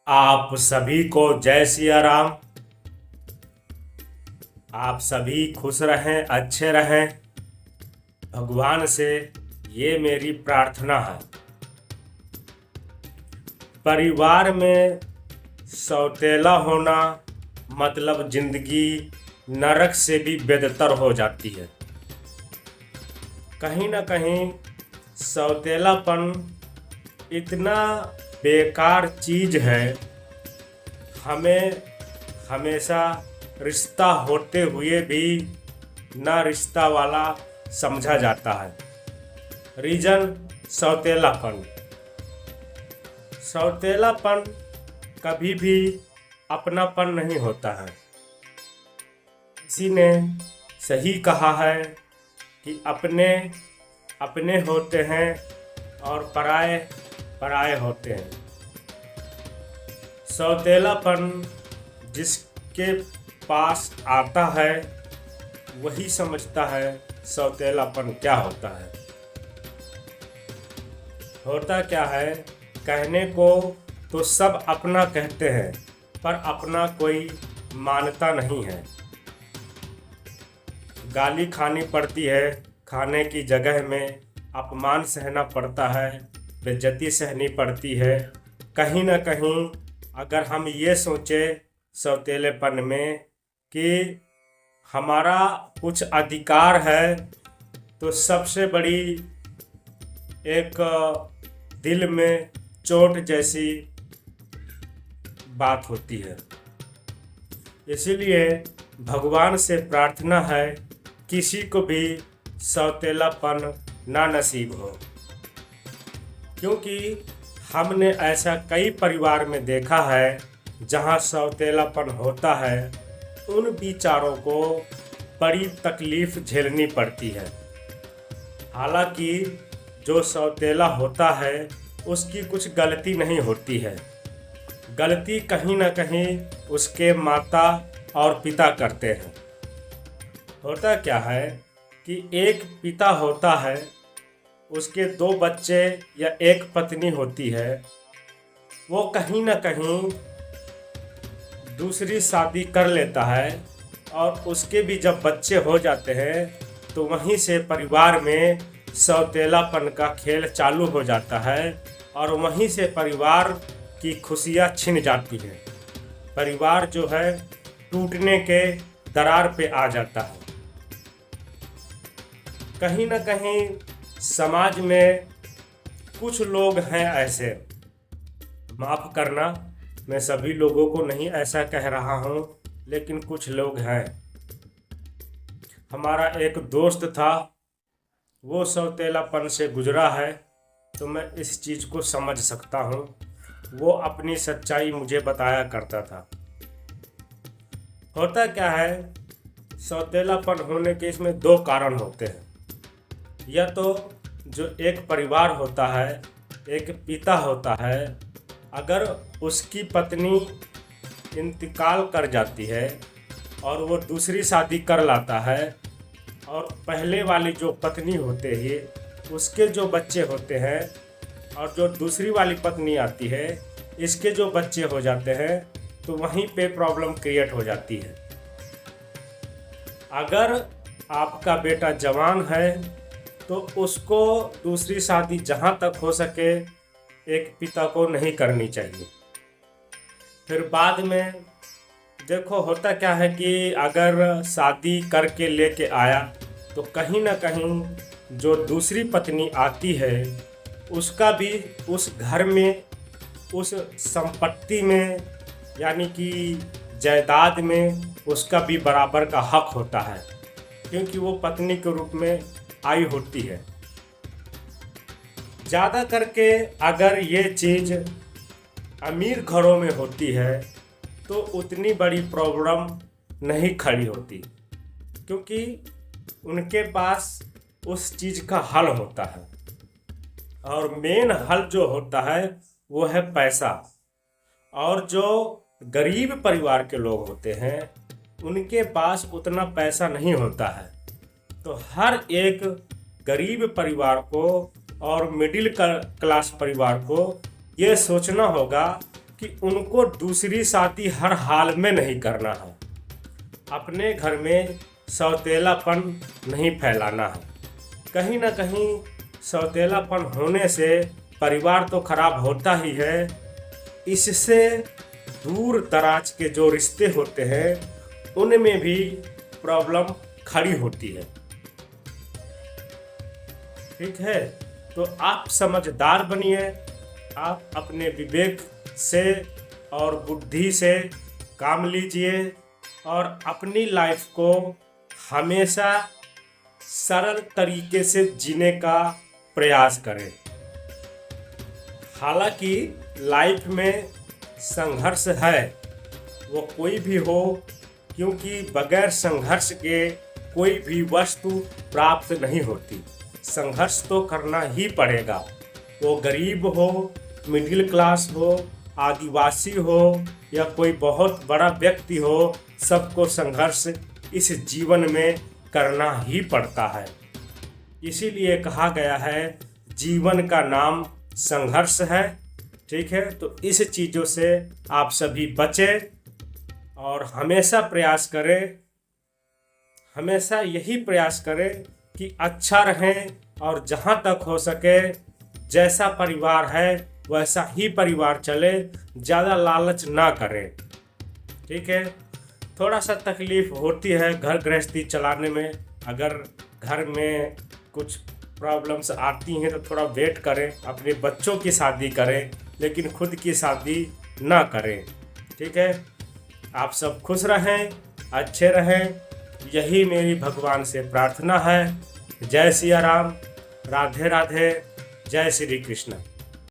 आप सभी को जय सिया राम। आप सभी खुश रहें, अच्छे रहें। भगवान से ये मेरी प्रार्थना है। परिवार में सौतेला होना मतलब जिंदगी नरक से भी बेहतर हो जाती है। कहीं ना कहीं सौतेलापन इतना बेकार चीज है। हमें हमेशा रिश्ता होते हुए भी ना रिश्ता वाला समझा जाता है। रीजन सौतेलापन। सौतेलापन कभी भी अपनापन नहीं होता है। किसी ने सही कहा है कि अपने अपने होते हैं और पराए पराए होते हैं। सौतेलापन जिसके पास आता है वही समझता है सौतेलापन क्या होता है। होता क्या है, कहने को तो सब अपना कहते हैं पर अपना कोई मानता नहीं है। गाली खानी पड़ती है, खाने की जगह में अपमान सहना पड़ता है, बेइज्जती सहनी पड़ती है। कहीं ना कहीं अगर हम ये सोचें सौतेलेपन में कि हमारा कुछ अधिकार है, तो सबसे बड़ी एक दिल में चोट जैसी बात होती है। इसीलिए भगवान से प्रार्थना है किसी को भी सौतेलापन ना नसीब हो, क्योंकि हमने ऐसा कई परिवार में देखा है जहां सौतेलापन होता है उन बेचारों को बड़ी तकलीफ झेलनी पड़ती है। हालांकि जो सौतेला होता है उसकी कुछ गलती नहीं होती है। गलती कहीं ना कहीं उसके माता और पिता करते हैं। होता क्या है कि एक पिता होता है, उसके 2 बच्चे या एक पत्नी होती है। वो कहीं ना कहीं दूसरी शादी कर लेता है और उसके भी जब बच्चे हो जाते हैं तो वहीं से परिवार में सौतेलापन का खेल चालू हो जाता है और वहीं से परिवार की खुशियां छिन जाती हैं। परिवार जो है टूटने के दरार पे आ जाता है। कहीं ना कहीं समाज में कुछ लोग हैं ऐसे, माफ़ करना मैं सभी लोगों को नहीं ऐसा कह रहा हूँ, लेकिन कुछ लोग हैं। हमारा एक दोस्त था, वो सौतेलापन से गुजरा है, तो मैं इस चीज़ को समझ सकता हूँ। वो अपनी सच्चाई मुझे बताया करता था। होता क्या है, सौतेलापन होने के इसमें 2 कारण होते हैं। या तो जो एक परिवार होता है, एक पिता होता है, अगर उसकी पत्नी इंतकाल कर जाती है और वो दूसरी शादी कर लाता है और पहले वाली जो पत्नी होते ही उसके जो बच्चे होते हैं और जो दूसरी वाली पत्नी आती है इसके जो बच्चे हो जाते हैं, तो वहीं पे प्रॉब्लम क्रिएट हो जाती है। अगर आपका बेटा जवान है तो उसको दूसरी शादी जहाँ तक हो सके एक पिता को नहीं करनी चाहिए। फिर बाद में देखो होता क्या है कि अगर शादी करके लेके आया तो कहीं ना कहीं जो दूसरी पत्नी आती है उसका भी उस घर में, उस संपत्ति में, यानी कि जायदाद में उसका भी बराबर का हक होता है, क्योंकि वो पत्नी के रूप में आई होती है। ज़्यादा करके अगर ये चीज़ अमीर घरों में होती है तो उतनी बड़ी प्रॉब्लम नहीं खड़ी होती, क्योंकि उनके पास उस चीज़ का हल होता है। और मेन हल जो होता है वो है पैसा। और जो गरीब परिवार के लोग होते हैं उनके पास उतना पैसा नहीं होता है। तो हर एक गरीब परिवार को और मिडिल क्लास परिवार को ये सोचना होगा कि कि उनको दूसरी शादी हर हाल में नहीं करना है, अपने घर में सौतेलापन नहीं फैलाना है। कहीं ना कहीं सौतेलापन होने से परिवार तो खराब होता ही है, इससे दूर दराज के जो रिश्ते होते हैं उनमें भी प्रॉब्लम खड़ी होती है। ठीक है, तो आप समझदार बनिए, आप अपने विवेक से और बुद्धि से काम लीजिए और अपनी लाइफ को हमेशा सरल तरीके से जीने का प्रयास करें। हालांकि लाइफ में संघर्ष है, वो कोई भी हो, क्योंकि बगैर संघर्ष के कोई भी वस्तु प्राप्त नहीं होती। संघर्ष तो करना ही पड़ेगा, वो गरीब हो, मिडिल क्लास हो, आदिवासी हो या कोई बहुत बड़ा व्यक्ति हो, सबको संघर्ष इस जीवन में करना ही पड़ता है। इसीलिए कहा गया है जीवन का नाम संघर्ष है। ठीक है, तो इस चीज़ों से आप सभी बचें और हमेशा प्रयास करें, हमेशा यही प्रयास करें कि अच्छा रहें और जहाँ तक हो सके जैसा परिवार है वैसा ही परिवार चले, ज़्यादा लालच ना करें। ठीक है, थोड़ा सा तकलीफ़ होती है घर गृहस्थी चलाने में, अगर घर में कुछ प्रॉब्लम्स आती हैं तो थोड़ा वेट करें, अपने बच्चों की शादी करें लेकिन खुद की शादी ना करें। ठीक है, आप सब खुश रहें, अच्छे रहें, यही मेरी भगवान से प्रार्थना है। जय सिया राम, राधे राधे, जय श्री कृष्ण।